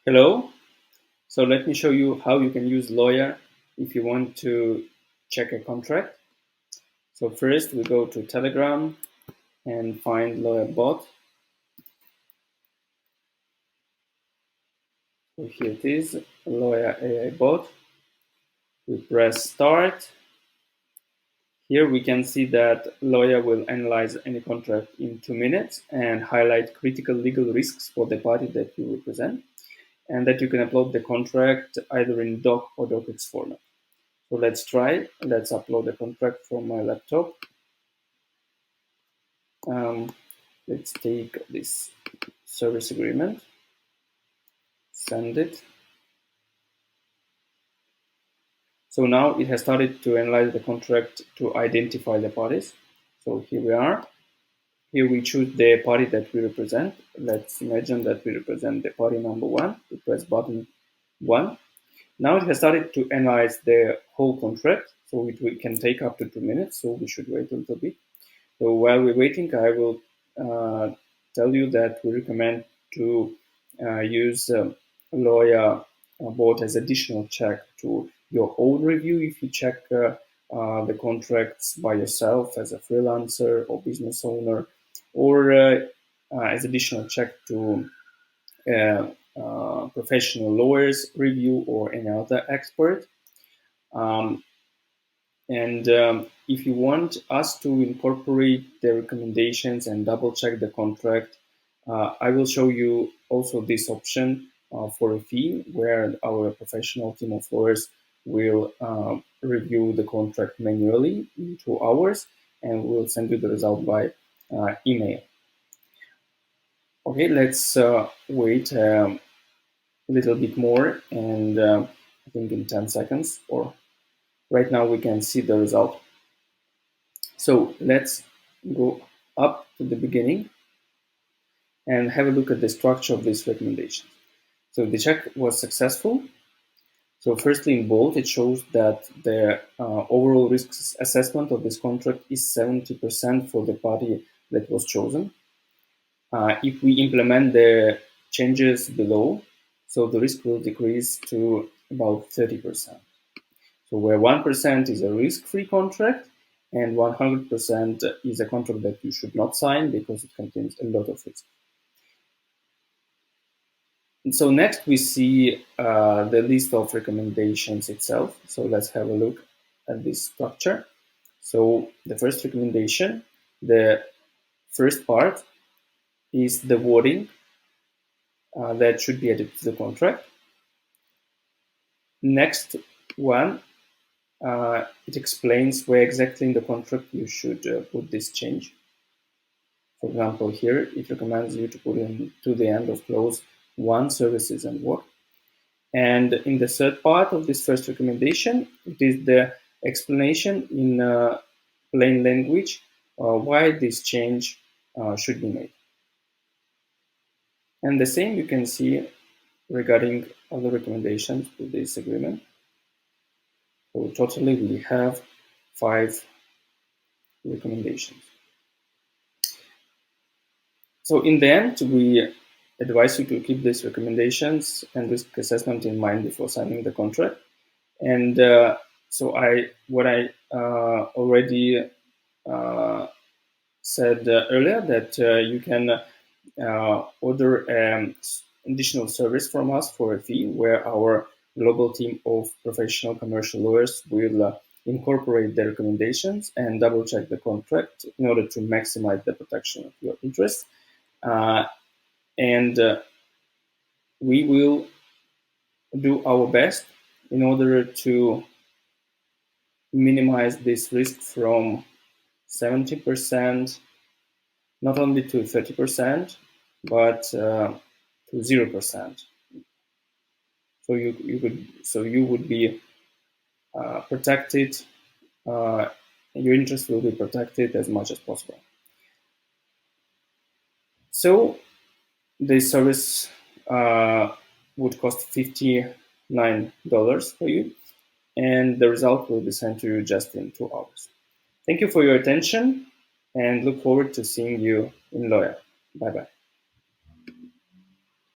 Hello. So let me show you how you can use Loya if you want to check a contract. So first we go to Telegram and find Loya bot. So here it is, Loya AI bot. We press start. Here we can see that Loya will analyze any contract in 2 minutes and highlight critical legal risks for the party that you represent, and that you can upload the contract either in doc or docx format. So let's try. Let's upload the contract from my laptop. Let's take this service agreement, send it. So now it has started to analyze the contract to identify the parties. So here we are. Here we choose the party that we represent. Let's imagine that we represent the party number 1. We press button 1. Now it has started to analyze the whole contract. So it can take up to 2 minutes. So we should wait a little bit. So while we're waiting, I will tell you that we recommend to use Loya bot as additional check to your own review if you check the contracts by yourself as a freelancer or business owner, or as additional check to professional lawyers review or any other expert. And if you want us to incorporate the recommendations and double check the contract, I will show you also this option for a fee where our professional team of lawyers will review the contract manually in 2 hours, and we'll send you the result by email. Okay, let's wait a little bit more, and I think in 10 seconds, or right now we can see the result. So let's go up to the beginning and have a look at the structure of these recommendations. So the check was successful. So firstly, in bold, it shows that the overall risk assessment of this contract is 70% for the party that was chosen. If we implement the changes below, so the risk will decrease to about 30%. So where 1% is a risk-free contract and 100% is a contract that you should not sign because it contains a lot of risk. And so next we see the list of recommendations itself. So let's have a look at this structure. So the first recommendation, the first part is the wording that should be added to the contract. Next one, it explains where exactly in the contract you should put this change. For example, here it recommends you to put in to the end of clause 1 services and work. And in the third part of this first recommendation, it is the explanation in plain language why this change should be made. And the same you can see regarding other recommendations to this agreement. So totally we have 5 recommendations. So in the end, we advise you to keep these recommendations and risk assessment in mind before signing the contract. And so what I already said earlier, that you can order additional service from us for a fee, where our global team of professional commercial lawyers will incorporate the recommendations and double check the contract in order to maximize the protection of your interests. And we will do our best in order to minimize this risk from 70% not only to 30%, but to 0%. So you would be protected. Your interest will be protected as much as possible. So this service would cost $59 for you, and the result will be sent to you just in 2 hours. Thank you for your attention, and look forward to seeing you in Loya. Bye-bye.